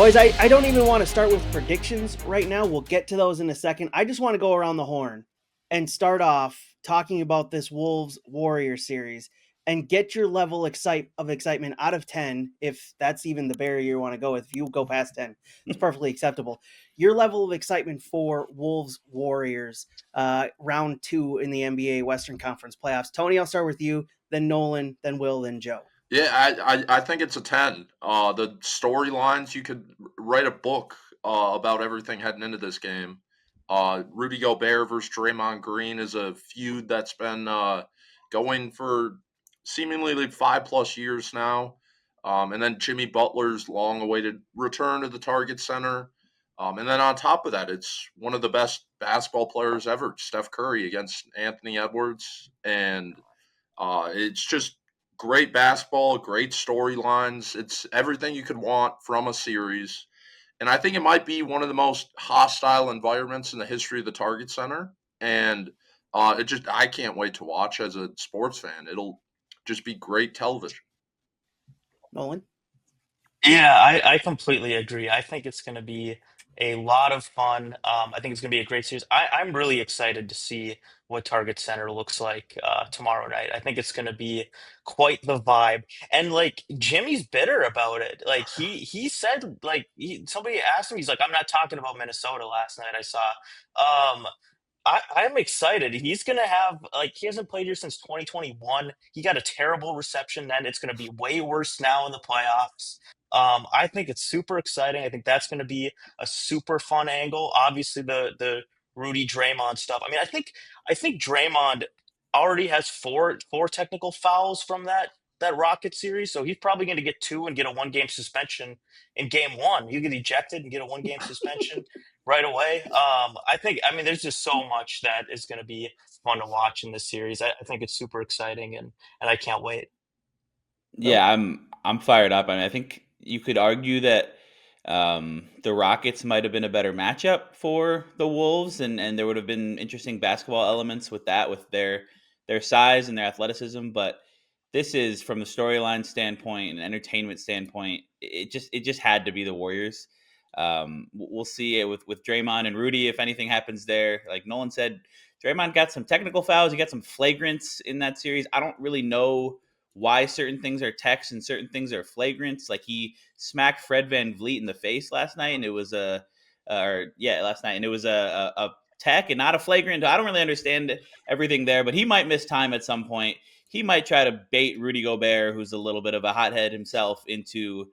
Boys, I don't even want to start with predictions right now. We'll get to those in a second. I just want to go around the horn and start off talking about this Wolves Warrior series and get your level of excitement out of 10, if that's even the barrier you want to go with. If you go past 10, it's perfectly acceptable. Your level of excitement for Wolves Warriors, round 2 in the NBA Western Conference playoffs. Tony, I'll start with you, then Nolan, then Will, then Joe. Yeah, I think it's a 10. The storylines, you could write a book about everything heading into this game. Rudy Gobert versus Draymond Green is a feud that's been going for seemingly like 5+ years now. And then Jimmy Butler's long awaited return to the Target Center. And then on top of that, it's one of the best basketball players ever, Steph Curry against Anthony Edwards. And it's just great basketball, great storylines. It's everything you could want from a series. And I think it might be one of the most hostile environments in the history of the Target Center. And I can't wait to watch as a sports fan. It'll just be great television. Nolan? Yeah, I completely agree. I think it's going to be a lot of fun. I think it's going to be a great series. I'm really excited to see what Target Center looks like tomorrow night. I think it's going to be quite the vibe. And like Jimmy's bitter about it. Like he said, like somebody asked him, he's like, I'm not talking about Minnesota last night. I saw. Um, I'm excited. He's gonna have like he hasn't played here since 2021. He got a terrible reception then. It's gonna be way worse now in the playoffs. I think it's super exciting. I think that's gonna be a super fun angle. Obviously, the Rudy Draymond stuff. I mean, I think Draymond already has four technical fouls from that Rocket series, so he's probably going to get two and get a 1 game suspension in game one. You get ejected and get a 1 game suspension right away. I mean, there's just so much that is going to be fun to watch in this series. I think it's super exciting, and I can't wait. Will? Yeah, I'm fired up. I mean, I think you could argue that the Rockets might have been a better matchup for the Wolves, and there would have been interesting basketball elements with that, with their size and their athleticism. But this is, from the storyline standpoint and entertainment standpoint, it just had to be the Warriors. We'll see it with Draymond and Rudy if anything happens there. Like Nolan said, Draymond got some technical fouls. He got some flagrants in that series. I don't really know why certain things are techs and certain things are flagrants. Like he smacked Fred VanVleet in the face last night, and it was last night, and it was a tech and not a flagrant. I don't really understand everything there, but he might miss time at some point. He might try to bait Rudy Gobert, who's a little bit of a hothead himself, into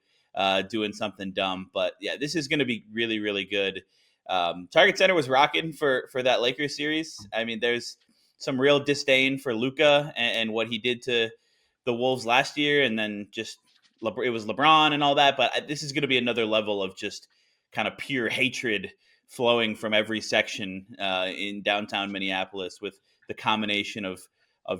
doing something dumb. But yeah, this is going to be really, really good. Target Center was rocking for that Lakers series. I mean, there's some real disdain for Luka and what he did to the Wolves last year, and then just it was LeBron and all that. But this is going to be another level of just kind of pure hatred flowing from every section in downtown Minneapolis, with the combination of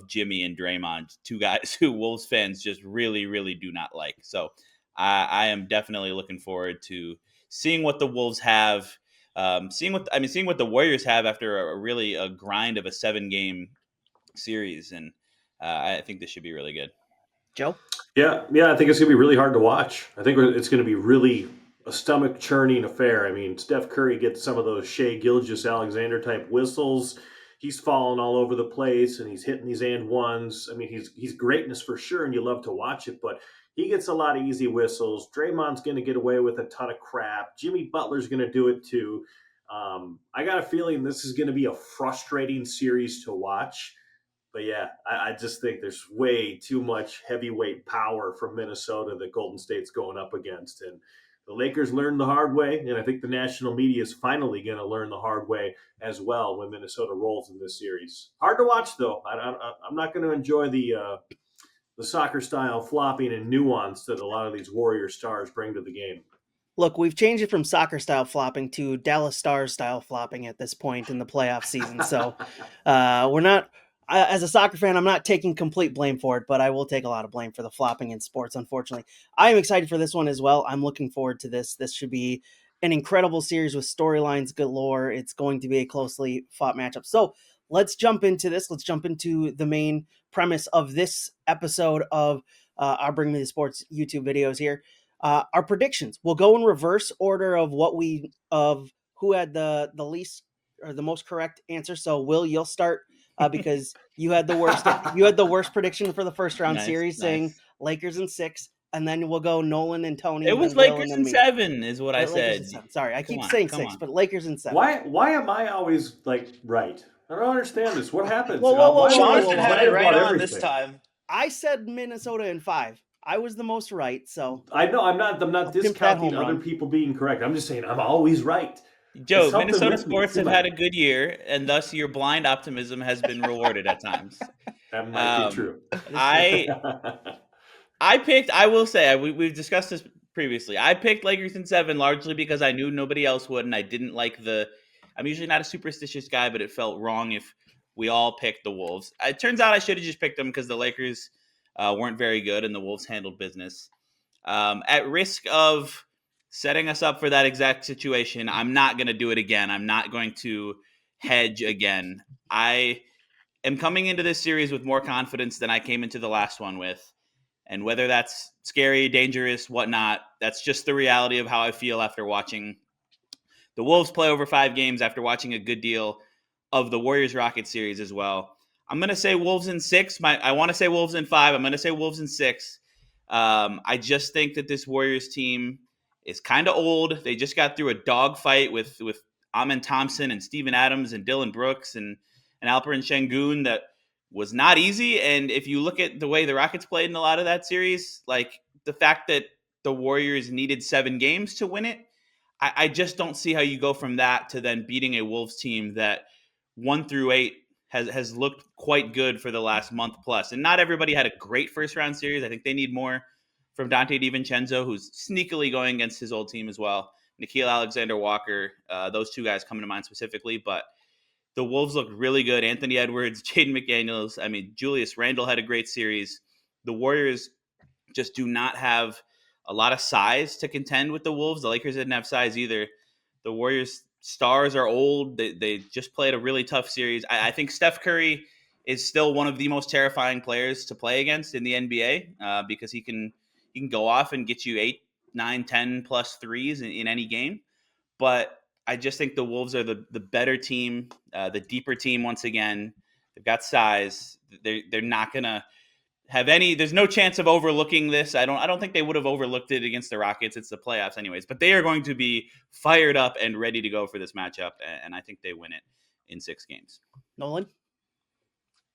Jimmy and Draymond, two guys who Wolves fans just really, really do not like. So I am definitely looking forward to seeing what the Wolves have, seeing what the Warriors have after a grind of a 7-game series, and I think this should be really good. Joe? Yeah, I think it's going to be really hard to watch. I think it's going to be really a stomach churning affair. I mean, Steph Curry gets some of those Shea Gilgeous-Alexander type whistles. He's falling all over the place, and he's hitting these and ones. I mean, he's greatness for sure, and you love to watch it, but he gets a lot of easy whistles. Draymond's going to get away with a ton of crap. Jimmy Butler's going to do it too. I got a feeling this is going to be a frustrating series to watch. But yeah, I just think there's way too much heavyweight power from Minnesota that Golden State's going up against. And the Lakers learned the hard way, and I think the national media is finally going to learn the hard way as well when Minnesota rolls in this series. Hard to watch, though. I'm not going to enjoy the soccer-style flopping and nuance that a lot of these Warrior stars bring to the game. Look, we've changed it from soccer-style flopping to Dallas Stars-style flopping at this point in the playoff season. So we're not... as a soccer fan, I'm not taking complete blame for it, but I will take a lot of blame for the flopping in sports, unfortunately. I am excited for this one as well. I'm looking forward to this. This should be an incredible series with storylines galore. It's going to be a closely fought matchup. So let's jump into this. Let's jump into the main premise of this episode of our Bring Me the Sports YouTube videos here. Our predictions. We'll go in reverse order of who had the least or the most correct answer. So Will, you'll start because you had the worst. You had the worst prediction for the first round Nice, series, saying nice. Lakers in 6, and then we'll go Nolan and Tony, It and was then Will, and Lakers then in me. 7 is what I Or Lakers in said. 7. Sorry, I keep Come on, saying come 6, on. but Lakers in 7. Why am I always like right? I don't understand this. What happens? Whoa, whoa, whoa, Why am I whoa, whoa, always whoa, Jonathan whoa. had it right right about on this everything? time. I said Minnesota in 5. I was the most right, so I know I'm not I'll pimp that discounting home other run. people being correct. I'm just saying I'm always right. It's Joe, something Minnesota with me. sports have had a good year, and thus your blind optimism has been rewarded at times. That might be Um, true. That is true. I picked. I will say we've discussed this previously. I picked Lakers in 7 largely because I knew nobody else would, and I didn't like the. I'm usually not a superstitious guy, but it felt wrong if we all picked the Wolves. It turns out I should have just picked them because the Lakers weren't very good and the Wolves handled business. At risk of setting us up for that exact situation, I'm not going to do it again. I'm not going to hedge again. I am coming into this series with more confidence than I came into the last one with. And whether that's scary, dangerous, whatnot, that's just the reality of how I feel after watching the Wolves play over 5 games, after watching a good deal of the Warriors Rockets series as well. I'm going to say Wolves in 6. I want to say Wolves in 5. I'm going to say Wolves in 6. I just think that this Warriors team is kind of old. They just got through a dogfight with Amin Thompson and Steven Adams and Dylan Brooks and Alperen Şengün that was not easy. And if you look at the way the Rockets played in a lot of that series, like the fact that the Warriors needed 7 games to win it, I just don't see how you go from that to then beating a Wolves team that 1 through 8 has looked quite good for the last month plus. And not everybody had a great first round series. I think they need more from Dante DiVincenzo, who's sneakily going against his old team as well. Nickeil Alexander-Walker, those 2 guys come to mind specifically. But the Wolves looked really good. Anthony Edwards, Jaden McDaniels. I mean, Julius Randle had a great series. The Warriors just do not have a lot of size to contend with the Wolves. The Lakers didn't have size either. The Warriors stars are old. They just played a really tough series. I think Steph Curry is still one of the most terrifying players to play against in the NBA because he can go off and get you 8, 9, 10 plus threes in any game. But I just think the Wolves are the better team, the deeper team once again. They've got size. They're not gonna have any. There's no chance of overlooking this. I don't think they would have overlooked it against the Rockets. It's the playoffs anyways, but they are going to be fired up and ready to go for this matchup, and I think they win it in 6 games. Nolan?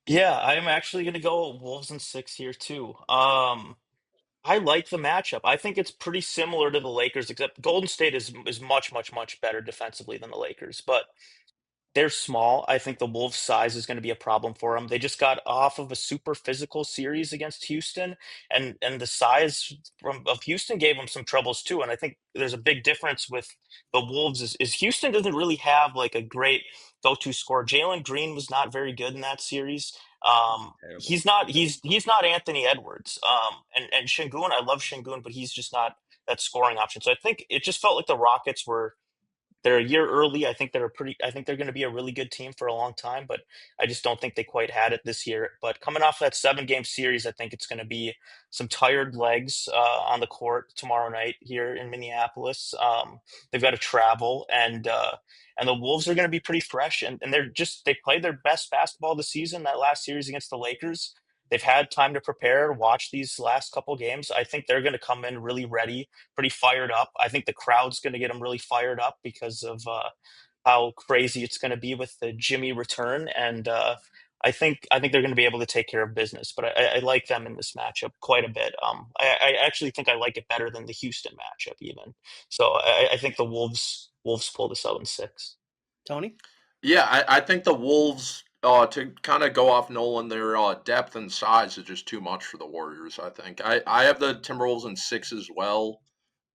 Yeah, I'm actually going to go Wolves in 6 here too. I like the matchup. I think it's pretty similar to the Lakers, except Golden State is much, much, much better defensively than the Lakers. But they're small. I think the Wolves' size is going to be a problem for them. They just got off of a super physical series against Houston, and the size of Houston gave them some troubles too. And I think there's a big difference with the Wolves is Houston doesn't really have like a great go-to scorer. Jalen Green was not very good in that series. Terrible. He's not Anthony Edwards. And Şengün, I love Şengün, but he's just not that scoring option. So I think it just felt like the Rockets were they're a year early. I think they're going to be a really good team for a long time, but I just don't think they quite had it this year. But coming off that 7 game series, I think it's going to be some tired legs on the court tomorrow night here in Minneapolis. They've got to travel, and the Wolves are going to be pretty fresh, and they played their best basketball this season. That last series against the Lakers, they've had time to prepare, watch these last couple games. I think they're going to come in really ready, pretty fired up. I think the crowd's going to get them really fired up because of how crazy it's going to be with the Jimmy return, and I think they're going to be able to take care of business. But I like them in this matchup quite a bit. I actually think I like it better than the Houston matchup even. So I think the Wolves pull this out in 6. Tony? Yeah, I think the Wolves, to kind of go off Nolan, their depth and size is just too much for the Warriors. I think I have the Timberwolves in 6 as well.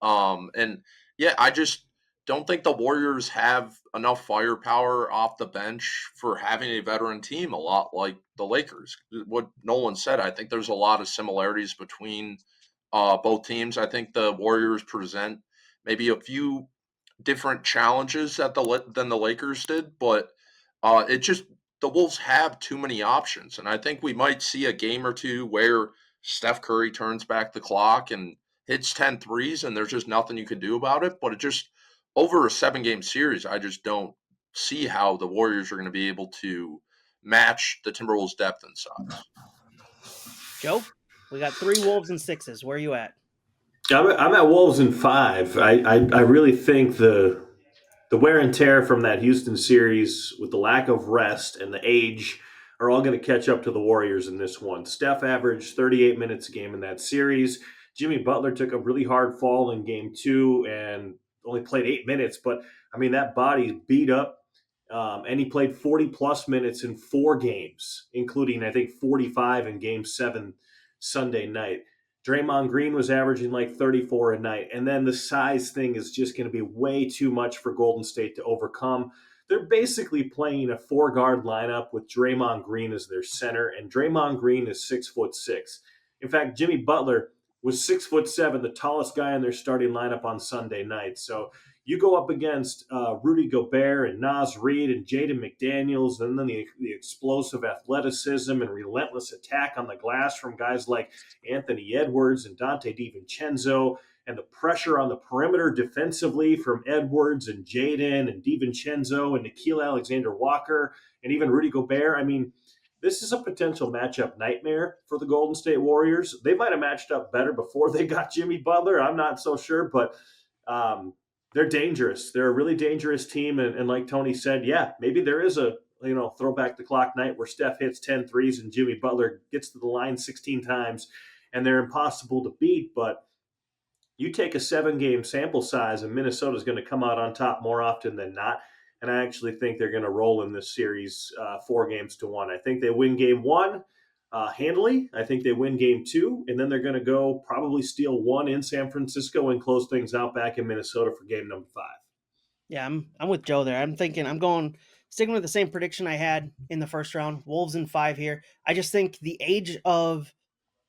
And yeah, I just don't think the Warriors have enough firepower off the bench for having a veteran team, a lot like the Lakers. What Nolan said, I think there's a lot of similarities between both teams. I think the Warriors present maybe a few different challenges than the Lakers did, but it just the Wolves have too many options, and I think we might see a game or two where Steph Curry turns back the clock and hits 10 threes and there's just nothing you can do about it. But it just, over a 7-game series, I just don't see how the Warriors are going to be able to match the Timberwolves' depth and size. Joe, we got 3 Wolves and 6s. Where are you at? I'm at Wolves in 5. I really think the wear and tear from that Houston series with the lack of rest and the age are all going to catch up to the Warriors in this one. Steph averaged 38 minutes a game in that series. Jimmy Butler took a really hard fall in game 2 and only played 8 minutes, but I mean, that body's beat up. And he played 40 plus minutes in 4 games, including, I think, 45 in game 7 Sunday night. Draymond Green was averaging like 34 a night. And then the size thing is just going to be way too much for Golden State to overcome. They're basically playing a 4-guard lineup with Draymond Green as their center, and Draymond Green is 6'6". In fact, Jimmy Butler was 6'7", the tallest guy in their starting lineup on Sunday night. So you go up against Rudy Gobert and Naz Reid and Jaden McDaniels, and then the explosive athleticism and relentless attack on the glass from guys like Anthony Edwards and Dante DiVincenzo, and the pressure on the perimeter defensively from Edwards and Jaden and DiVincenzo and Nickeil Alexander-Walker and even Rudy Gobert. I mean, this is a potential matchup nightmare for the Golden State Warriors. They might have matched up better before they got Jimmy Butler. I'm not so sure, but they're dangerous. They're a really dangerous team. And like Tony said, yeah, maybe there is a throwback the clock night where Steph hits 10 threes and Jimmy Butler gets to the line 16 times and they're impossible to beat. But you take a 7-game sample size and Minnesota's going to come out on top more often than not. And I actually think they're going to roll in this series 4-1. I think they win game 1 handily. I think they win game 2, and then they're going to go probably steal 1 in San Francisco and close things out back in Minnesota for game number 5. Yeah, I'm with Joe there. I'm sticking with the same prediction I had in the first round. Wolves in 5 here. I just think the age of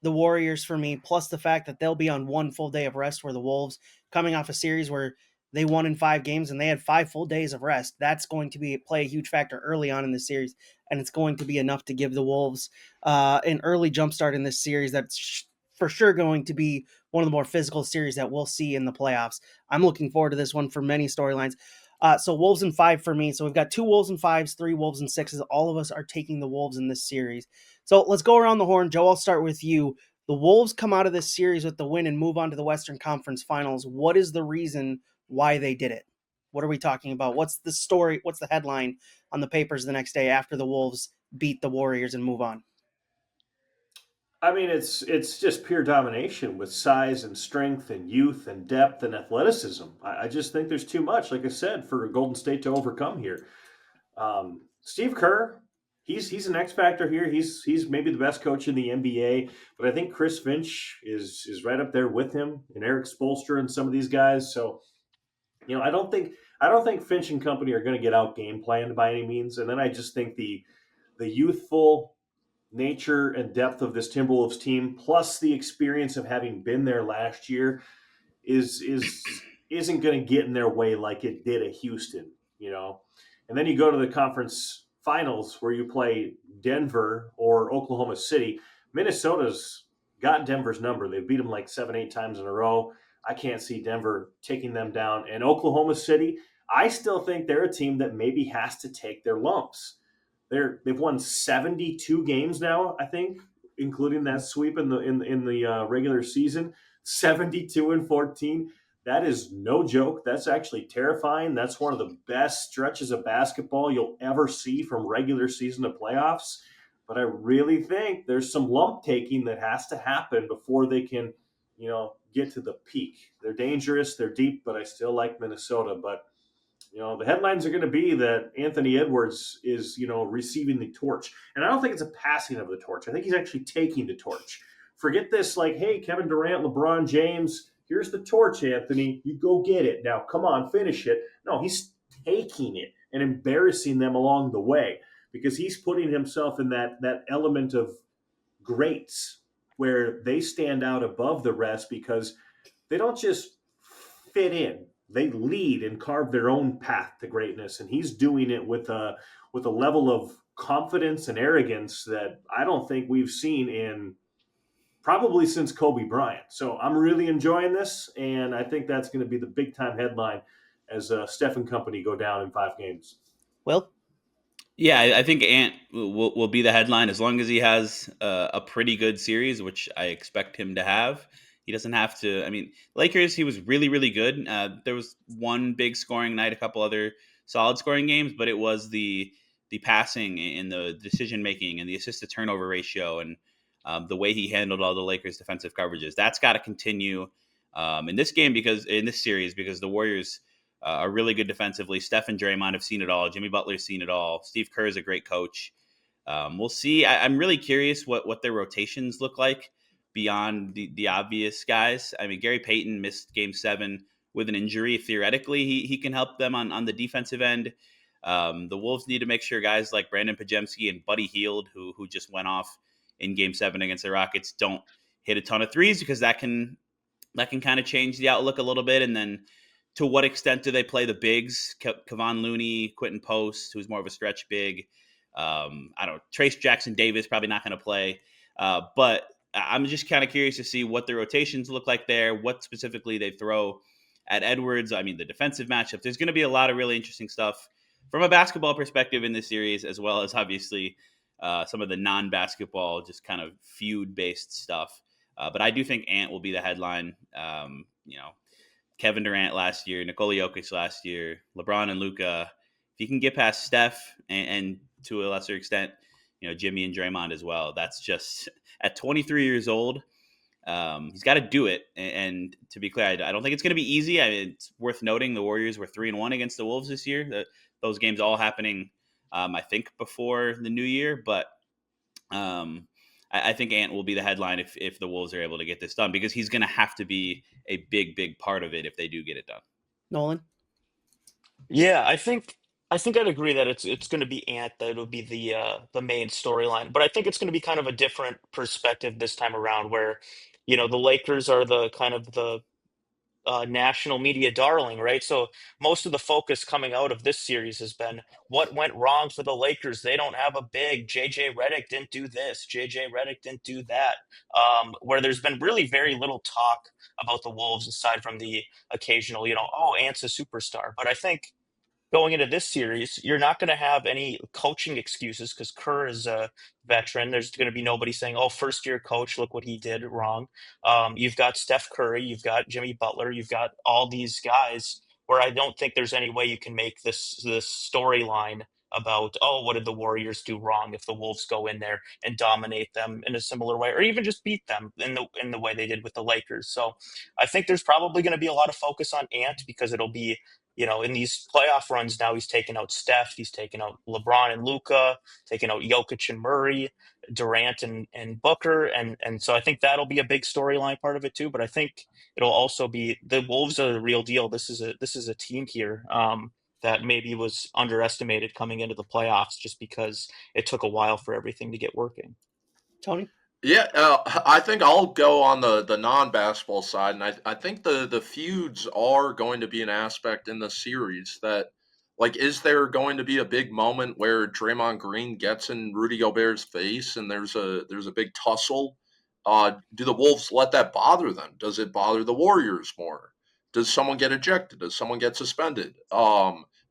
the Warriors for me, plus the fact that they'll be on 1 full day of rest, where the Wolves, coming off a series where they won in 5 games and they had 5 full days of rest, that's going to play a huge factor early on in the series, and it's going to be enough to give the Wolves an early jump start in this series. That's for sure going to be one of the more physical series that we'll see in the playoffs. I'm looking forward to this one for many storylines. So Wolves in 5 for me. So we've got 2 Wolves in 5s, 3 Wolves in 6s. All of us are taking the Wolves in this series. So let's go around the horn. Joe, I'll start with you. The Wolves come out of this series with the win and move on to the Western Conference Finals. What is the reason why they did it? What are we talking about? What's the story? What's the headline on the papers the next day after the Wolves beat the Warriors and move on? I mean, it's just pure domination with size and strength and youth and depth and athleticism. I just think there's too much, like I said, for Golden State to overcome here. Steve Kerr, he's an X factor here. He's maybe the best coach in the NBA, but I think Chris Finch is right up there with him, and Eric Spoelstra and some of these guys. So, I don't think Finch and company are going to get out game planned by any means. And then I just think the youthful nature and depth of this Timberwolves team, plus the experience of having been there last year, isn't going to get in their way like it did at Houston. And then you go to the conference finals where you play Denver or Oklahoma City. Minnesota's got Denver's number. They've beat them like 7-8 times in a row. I can't see Denver taking them down. And Oklahoma City, I still think they're a team that maybe has to take their lumps. They've won 72 games now, I think, including that sweep in the regular season. 72-14. That is no joke. That's actually terrifying. That's one of the best stretches of basketball you'll ever see from regular season to playoffs. But I really think there's some lump taking that has to happen before they can, get to the peak. They're dangerous. They're deep, but I still like Minnesota. But the headlines are going to be that Anthony Edwards is, receiving the torch. And I don't think it's a passing of the torch. I think he's actually taking the torch. Forget this like, hey, Kevin Durant, LeBron James, here's the torch, Anthony. You go get it. Now, come on, finish it. No, he's taking it and embarrassing them along the way because he's putting himself in that element of greats where they stand out above the rest because they don't just fit in. They lead and carve their own path to greatness, and he's doing it with a level of confidence and arrogance that I don't think we've seen in probably since Kobe Bryant. So I'm really enjoying this, and I think that's going to be the big time headline as Steph and company go down in 5 games. Will? Yeah, I think Ant will be the headline as long as he has a pretty good series, which I expect him to have. He doesn't have to. I mean, Lakers, he was really, really good. There was one big scoring night, a couple other solid scoring games, but it was the passing and the decision making and the assist to turnover ratio and the way he handled all the Lakers' defensive coverages. That's got to continue in this game because in this series because the Warriors are really good defensively. Steph and Draymond have seen it all. Jimmy Butler's seen it all. Steve Kerr is a great coach. We'll see. I'm really curious what their rotations look like beyond the obvious guys. I mean, Gary Payton missed Game 7 with an injury. Theoretically, he can help them on the defensive end. The Wolves need to make sure guys like Brandon Pajemski and Buddy Hield, who just went off in Game 7 against the Rockets, don't hit a ton of threes because that can kind of change the outlook a little bit. And then to what extent do they play the bigs? Kevon Looney, Quentin Post, who's more of a stretch big. I don't know. Trace Jackson Davis probably not going to play. But I'm just kind of curious to see what the rotations look like there, what specifically they throw at Edwards. I mean, the defensive matchup. There's going to be a lot of really interesting stuff from a basketball perspective in this series, as well as obviously some of the non-basketball, just kind of feud-based stuff. But I do think Ant will be the headline. Kevin Durant last year, Nikola Jokic last year, LeBron and Luka. If you can get past Steph and to a lesser extent, Jimmy and Draymond as well. That's just at 23 years old. He's got to do it. And to be clear, I don't think it's going to be easy. It's worth noting the Warriors were 3-1 against the Wolves this year. Those games all happening, I think, before the new year. But I think Ant will be the headline if the Wolves are able to get this done because he's going to have to be a big, big part of it if they do get it done. Nolan? Yeah, I think I'd agree that it's going to be Ant that will be the main storyline, but I think it's going to be kind of a different perspective this time around, where the Lakers are the kind of the national media darling, right? So most of the focus coming out of this series has been what went wrong for the Lakers. They don't have a big. JJ Redick didn't do this. JJ Redick didn't do that. Where there's been really very little talk about the Wolves aside from the occasional, oh, Ant's a superstar. But I think going into this series, you're not going to have any coaching excuses because Kerr is a veteran. There's going to be nobody saying, "Oh, first year coach, look what he did wrong." You've got Steph Curry, you've got Jimmy Butler, you've got all these guys. Where I don't think there's any way you can make this storyline about, oh, what did the Warriors do wrong if the Wolves go in there and dominate them in a similar way, or even just beat them in the way they did with the Lakers. So I think there's probably going to be a lot of focus on Ant because it'll be in these playoff runs now, he's taken out Steph, he's taken out LeBron and Luka, taken out Jokic and Murray, Durant and Booker, and so I think that'll be a big storyline part of it too. But I think it'll also be the Wolves are the real deal. This is a team here that maybe was underestimated coming into the playoffs just because it took a while for everything to get working. Tony? Yeah, I think I'll go on the non-basketball side, and I think the feuds are going to be an aspect in the series that, like, is there going to be a big moment where Draymond Green gets in Rudy Gobert's face and there's a big tussle? Do the Wolves let that bother them? Does it bother the Warriors more? Does someone get ejected? Does someone get suspended?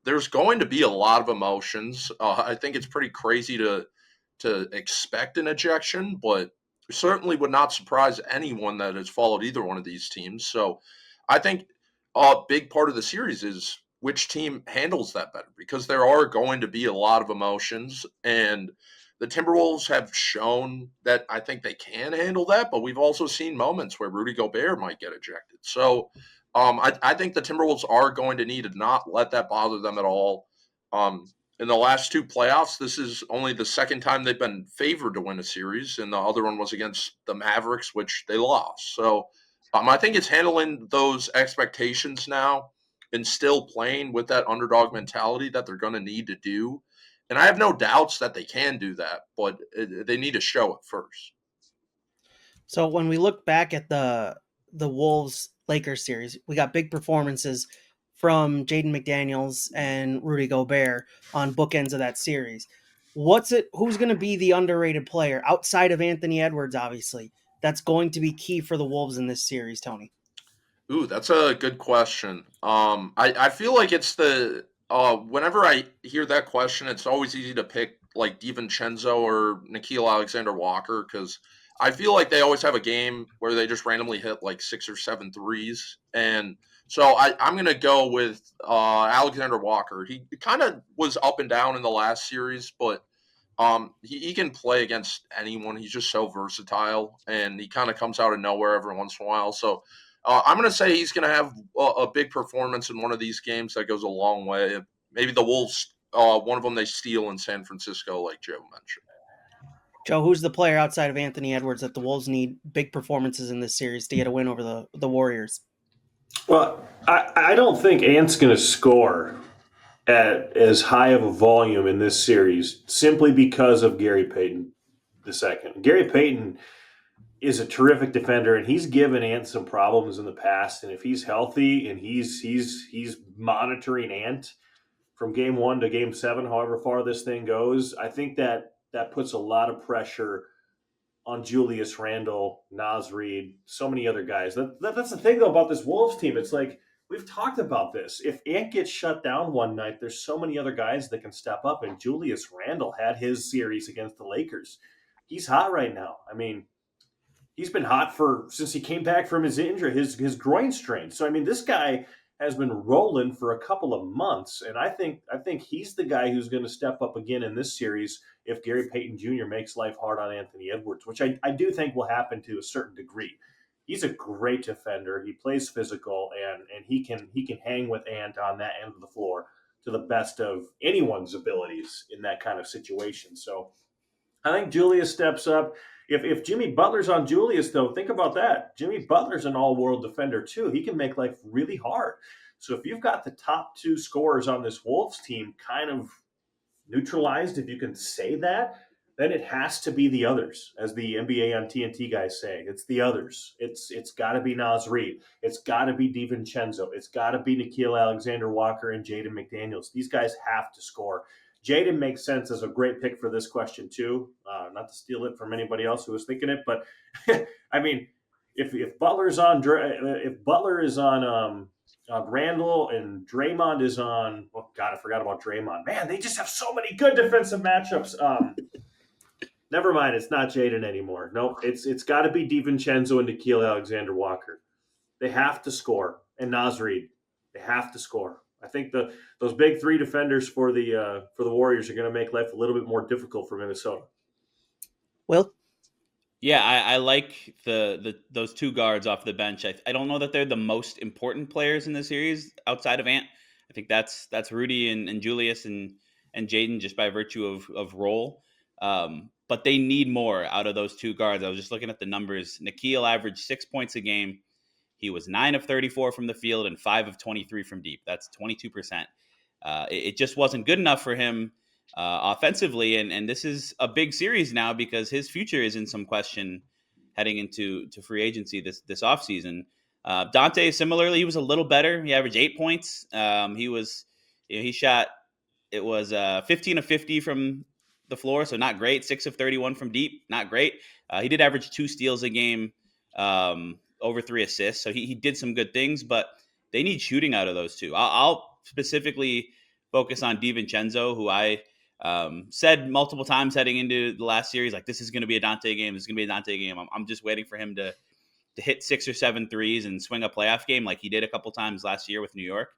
There's going to be a lot of emotions. I think it's pretty crazy to expect an ejection, but certainly would not surprise anyone that has followed either one of these teams. So I think a big part of the series is which team handles that better because there are going to be a lot of emotions. And the Timberwolves have shown that I think they can handle that, but we've also seen moments where Rudy Gobert might get ejected. So I think the Timberwolves are going to need to not let that bother them at all. In the last 2 playoffs, this is only the second time they've been favored to win a series, and the other one was against the Mavericks, which they lost. So I think it's handling those expectations now and still playing with that underdog mentality that they're going to need to do. And I have no doubts that they can do that, but they need to show it first. So when we look back at the Wolves Lakers series, we got big performances from Jaden McDaniels and Rudy Gobert on bookends of that series. Who's going to be the underrated player outside of Anthony Edwards, obviously, that's going to be key for the Wolves in this series, Tony? Ooh, that's a good question. I feel like it's the whenever I hear that question, it's always easy to pick like DiVincenzo or Nikhil Alexander Walker because I feel like they always have a game where they just randomly hit like six or seven threes, and so I'm gonna go with Alexander Walker. He kind of was up and down in the last series, but he can play against anyone. He's just so versatile, and he kind of comes out of nowhere every once in a while. So I'm going to say he's going to have a big performance in one of these games that goes a long way. Maybe the Wolves, one of them they steal in San Francisco, like Joe mentioned. Joe, who's the player outside of Anthony Edwards that the Wolves need big performances in this series to get a win over the Warriors? Well, I don't think Ant's going to score at as high of a volume in this series simply because of Gary Payton II. Gary Payton is a terrific defender, and he's given Ant some problems in the past. And if he's healthy and he's monitoring Ant from game 1 to game 7, however far this thing goes, I think that puts a lot of pressure on Julius Randle, Naz Reid, so many other guys. That's the thing though about this Wolves team. It's like we've talked about this. If Ant gets shut down one night, there's so many other guys that can step up. And Julius Randle had his series against the Lakers. He's hot right now. I mean, he's been hot since he came back from his injury, his groin strain. So I mean, this guy has been rolling for a couple of months, and I think he's the guy who's going to step up again in this series if Gary Payton Jr. makes life hard on Anthony Edwards, which I do think will happen to a certain degree. He's a great defender. He plays physical, and he can hang with Ant on that end of the floor to the best of anyone's abilities in that kind of situation. So I think Julius steps up. If Jimmy Butler's on Julius, though, think about that. Jimmy Butler's an all-world defender, too. He can make life really hard. So if you've got the top 2 scorers on this Wolves team kind of neutralized, if you can say that, then it has to be the others, as the NBA on TNT guys say. It's the others. It's got to be Naz Reid. It's got to be DiVincenzo. It's got to be Nikhil Alexander Walker and Jaden McDaniels. These guys have to score. Jaden makes sense as a great pick for this question too. Not to steal it from anybody else who was thinking it, but I mean, if Butler is on Randall and Draymond is on, oh God, I forgot about Draymond. Man, they just have so many good defensive matchups. Never mind, it's not Jaden anymore. No, it's got to be DiVincenzo and Nikhil Alexander Walker. They have to score, and Naz Reid. They have to score. I think those big 3 defenders for the Warriors are going to make life a little bit more difficult for Minnesota. Will? Yeah, I like those 2 guards off the bench. I don't know that they're the most important players in the series outside of Ant. I think that's Rudy and Julius and Jaden just by virtue of role. But they need more out of those 2 guards. I was just looking at the numbers. Nikhil averaged 6 points a game. He was 9 of 34 from the field and 5 of 23 from deep. That's 22%. It just wasn't good enough for him offensively. And this is a big series now because his future is in some question heading into free agency this offseason. Dante, similarly, he was a little better. He averaged 8 points. He shot, it was 15 of 50 from the floor, so not great. 6 of 31 from deep, not great. He did average 2 steals a game, over 3 assists. So he did some good things, but they need shooting out of those 2. I'll specifically focus on DiVincenzo, who I said multiple times heading into the last series, like, this is going to be a Dante game. This is going to be a Dante game. I'm just waiting for him to hit 6 or 7 threes and swing a playoff game like he did a couple times last year with New York.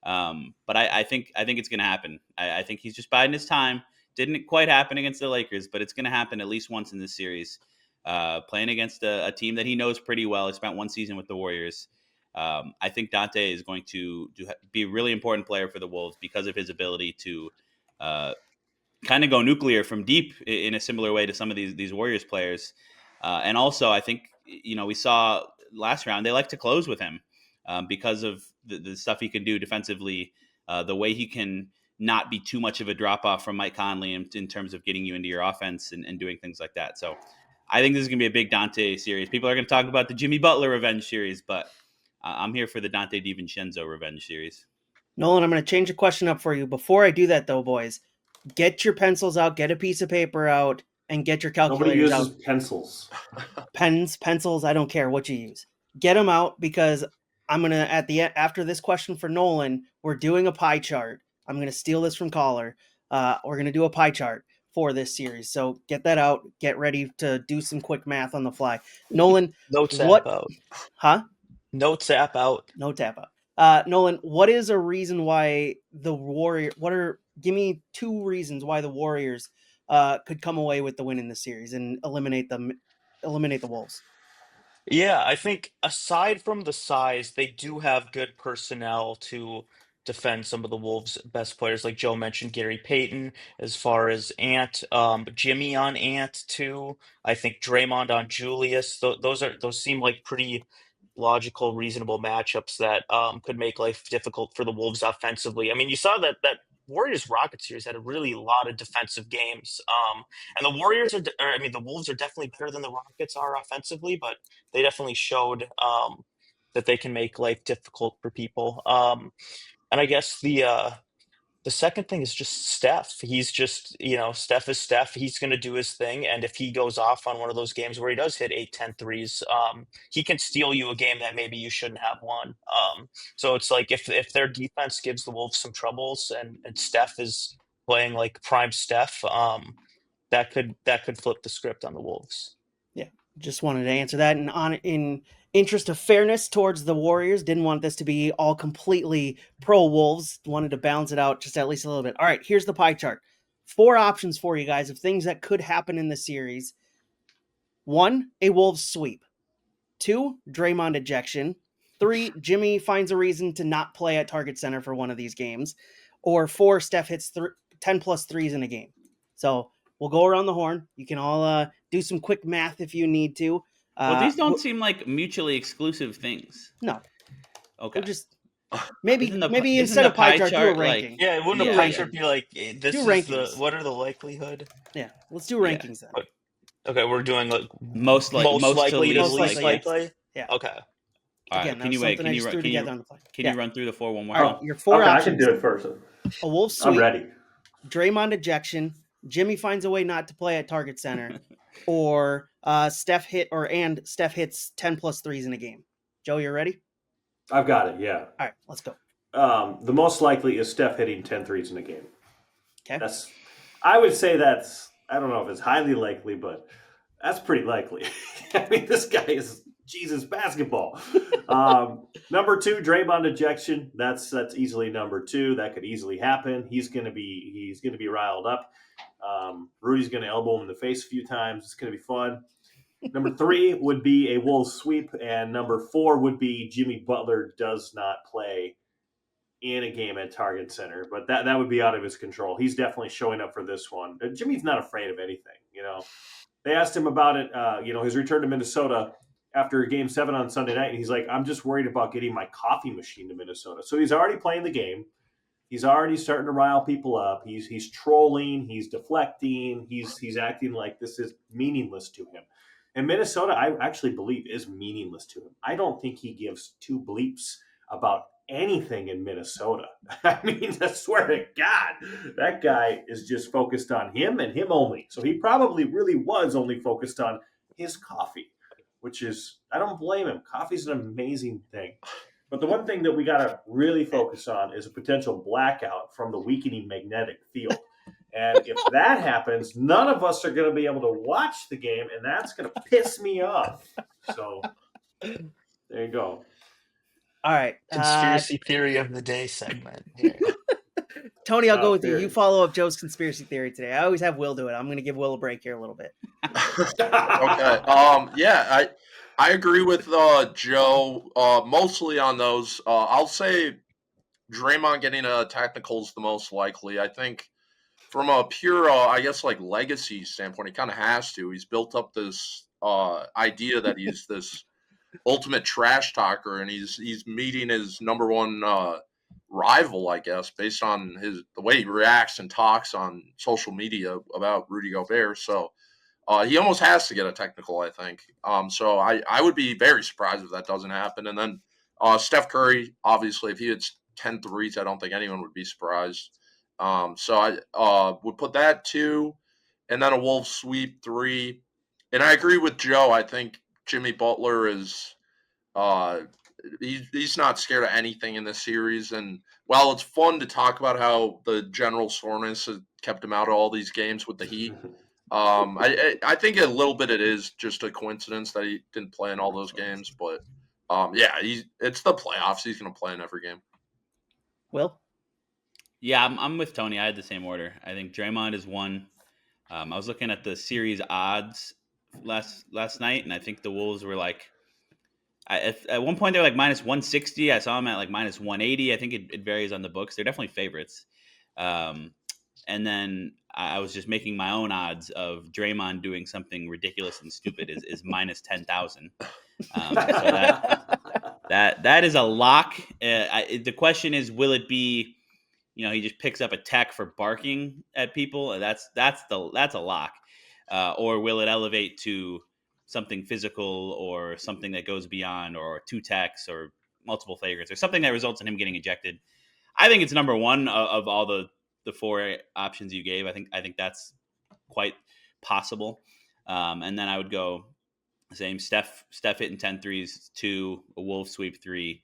But I think it's going to happen. I think he's just biding his time. Didn't quite happen against the Lakers, but it's going to happen at least once in this series. Playing against a team that he knows pretty well. He spent 1 season with the Warriors. I think Dante is going to be a really important player for the Wolves because of his ability to kind of go nuclear from deep in a similar way to some of these Warriors players. And also, I think, we saw last round, they like to close with him because of the stuff he can do defensively, the way he can not be too much of a drop-off from Mike Conley in terms of getting you into your offense and doing things like that. So I think this is going to be a big Dante series. People are going to talk about the Jimmy Butler revenge series, but I'm here for the Dante DiVincenzo revenge series. Nolan, I'm going to change the question up for you. Before I do that, though, boys, get your pencils out, get a piece of paper out, and get your Nobody calculators uses out. pencils. Pens, pencils, I don't care what you use. Get them out, because I'm going to, at the end, after this question for Nolan, we're doing a pie chart. I'm going to steal this from Caller. We're going to do a pie chart for this series. So get that out. Get ready to do some quick math on the fly. Nolan, Notes app what? out. Huh? Notes app out. No tap out. Nolan, what is a reason why the Warrior? Give me 2 reasons why the Warriors could come away with the win in the series and eliminate the Wolves. Yeah, I think aside from the size, they do have good personnel to defend some of the Wolves' best players. Like Joe mentioned, Gary Payton, as far as Ant, Jimmy on Ant too. I think Draymond on Julius. Those seem like pretty logical, reasonable matchups that could make life difficult for the Wolves offensively. I mean, you saw that Warriors Rockets series had a really lot of defensive games. And the the Wolves are definitely better than the Rockets are offensively, but they definitely showed that they can make life difficult for people. And I guess the second thing is just Steph. He's just, Steph is Steph. He's going to do his thing. And if he goes off on one of those games where he does hit 8, 10 threes, he can steal you a game that maybe you shouldn't have won. So it's like if their defense gives the Wolves some troubles and Steph is playing like prime Steph, that could flip the script on the Wolves. Yeah, just wanted to answer that. And in interest of fairness towards the Warriors, didn't want this to be all completely pro Wolves. Wanted to balance it out just at least a little bit. All right, here's the pie chart. 4 options for you guys of things that could happen in the series. 1, a Wolves sweep. 2, Draymond ejection. 3, Jimmy finds a reason to not play at Target Center for one of these games. Or 4, Steph hits 10 plus threes in a game. So we'll go around the horn. You can all do some quick math if you need to. Well, these don't seem like mutually exclusive things. No. Okay. We'll just maybe Isn't instead the of pie pie chart, do a chart ranking. like? Yeah, wouldn't a Yeah, pie yeah. chart be like this Do is rankings. what are the likelihood? Yeah, let's do rankings then. Okay, we're doing like Most most likely to least least likely. likely. Yeah. Okay. All Again, right. that was something I just threw together on the fly. Can you run through the 4 one more All time? right, your 4 Okay, I options. can do it first. A Wolves I'm sweep. ready. Draymond ejection, Jimmy finds a way not to play at Target Center, or Steph hits 10 plus threes in a game. Joe, you're ready? I've got it, yeah. All right, let's go. The most likely is Steph hitting 10 threes in a game. Okay. I would say I don't know if it's highly likely, but that's pretty likely. I mean, this guy is Jesus basketball. Number 2, Draymond ejection. That's easily number 2. That could easily happen. He's gonna be riled up. Rudy's gonna elbow him in the face a few times. It's gonna be fun. Number 3 would be a Wolves sweep, and number 4 would be Jimmy Butler does not play in a game at Target Center, but that would be out of his control. He's definitely showing up for this one. Jimmy's not afraid of anything. They asked him about it. His return to Minnesota after Game 7 on Sunday night, and he's like, "I'm just worried about getting my coffee machine to Minnesota." So he's already playing the game. He's already starting to rile people up. He's trolling. He's deflecting. He's acting like this is meaningless to him. And Minnesota, I actually believe, is meaningless to him. I don't think he gives 2 bleeps about anything in Minnesota. I mean, I swear to God, that guy is just focused on him and him only. So he probably really was only focused on his coffee, which is, I don't blame him. Coffee's an amazing thing. But the one thing that we got to really focus on is a potential blackout from the weakening magnetic field. And if that happens, none of us are going to be able to watch the game, and that's going to piss me off. So there you go. All right. Conspiracy theory of the day segment here. Tony, I'll go with you. You follow up Joe's conspiracy theory today. I always have Will do it. I'm going to give Will a break here a little bit. Okay. Yeah, I agree with Joe mostly on those. I'll say Draymond getting a technical is the most likely. I think from a pure, I guess, like legacy standpoint, he kind of has to. He's built up this idea that he's this ultimate trash talker, and he's meeting his number one rival, I guess, based on the way he reacts and talks on social media about Rudy Gobert. So he almost has to get a technical, I think. So I would be very surprised if that doesn't happen. And then Steph Curry, obviously, if he hits 10 threes, I don't think anyone would be surprised. So I would put that 2. and then a Wolves sweep 3. And I agree with Joe. I think Jimmy Butler is he's not scared of anything in this series. And while it's fun to talk about how the general soreness has kept him out of all these games with the Heat, I think a little bit it is just a coincidence that he didn't play in all those games. But yeah, it's the playoffs. He's going to play in every game. Will? Yeah, I'm with Tony. I had the same order. I think Draymond is 1. I was looking at the series odds last night, and I think the Wolves were like, at one point they were like minus 160. I saw them at like minus 180. I think it varies on the books. They're definitely favorites. And then I was just making my own odds of Draymond doing something ridiculous and stupid is minus 10,000. So that is a lock. The question is, will it be, he just picks up a tech for barking at people? That's a lock. Or will it elevate to something physical or something that goes beyond, or 2 techs or multiple flagrants or something that results in him getting ejected? I think it's number 1 of all the 4 options you gave. I think that's quite possible. And then I would go same Steph hitting 10 threes, 2, a Wolves sweep 3.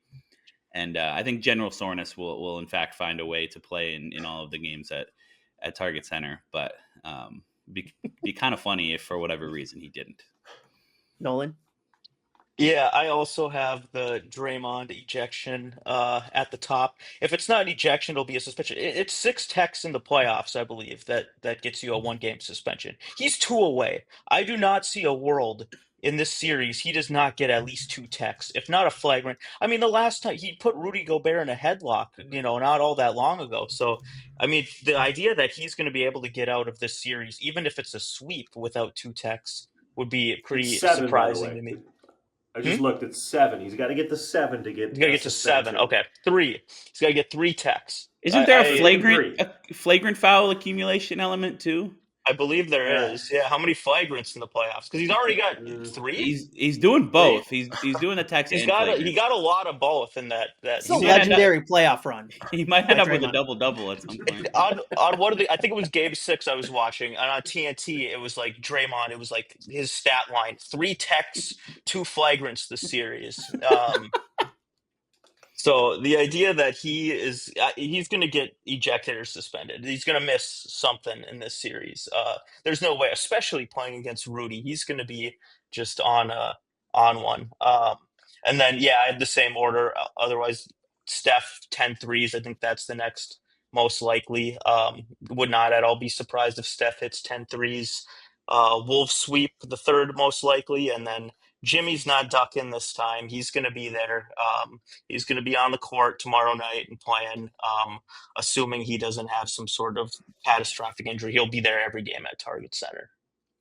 And I think general soreness will in fact find a way to play in all of the games at Target Center. But be kind of funny if for whatever reason he didn't. Nolan? Yeah, I also have the Draymond ejection at the top. If it's not an ejection, it'll be a suspension. It's 6 techs in the playoffs, I believe, that gets you a 1-game suspension. He's 2 away. I do not see a world in this series he does not get at least 2 techs, if not a flagrant. I mean, the last time he put Rudy Gobert in a headlock, not all that long ago. So, I mean, the idea that he's going to be able to get out of this series, even if it's a sweep without 2 techs, would be pretty It's 7, surprising by the to way. me. I just looked at 7. He's got to get to 7 to get. He's got to get to 7. Okay, 3. He's got to get 3 techs. Isn't there a I flagrant foul accumulation element too? I believe there is. Yeah, how many flagrants in the playoffs? Because he's already got 3. He's doing both. He's doing the text. He got a lot of both in that. It's a legendary playoff run. He might end up with a double at some point. on one of the, I think it was Game 6 I was watching, and on TNT it was like Draymond. It was like his stat line: 3 techs, 2 flagrants this series. So the idea that he's going to get ejected or suspended, he's going to miss something in this series. There's no way, especially playing against Rudy, he's going to be just on one. And then I had the same order. Otherwise, Steph 10 threes. I think that's the next most likely. Would not at all be surprised if Steph hits 10 threes. Wolves sweep the third most likely, and then Jimmy's not ducking this time. He's going to be there. He's going to be on the court tomorrow night and playing, assuming he doesn't have some sort of catastrophic injury. He'll be there every game at Target Center.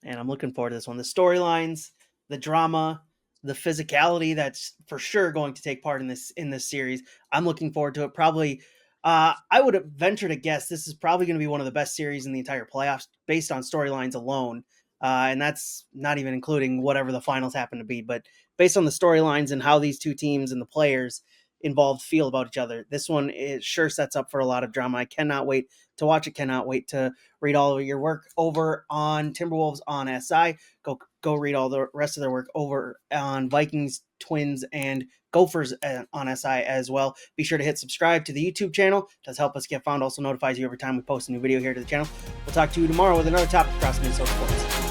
And I'm looking forward to this one. The storylines, the drama, the physicality that's for sure going to take part in this series. I'm looking forward to it. Probably, I would venture to guess this is probably going to be one of the best series in the entire playoffs based on storylines alone. And that's not even including whatever the finals happen to be. But based on the storylines and how these 2 teams and the players involved feel about each other, this one it sure sets up for a lot of drama. I cannot wait to watch it. Cannot wait to read all of your work over on Timberwolves on SI. Go read all the rest of their work over on Vikings, Twins, and Gophers on SI as well. Be sure to hit subscribe to the YouTube channel. It does help us get found. Also notifies you every time we post a new video here to the channel. We'll talk to you tomorrow with another topic across Minnesota sports.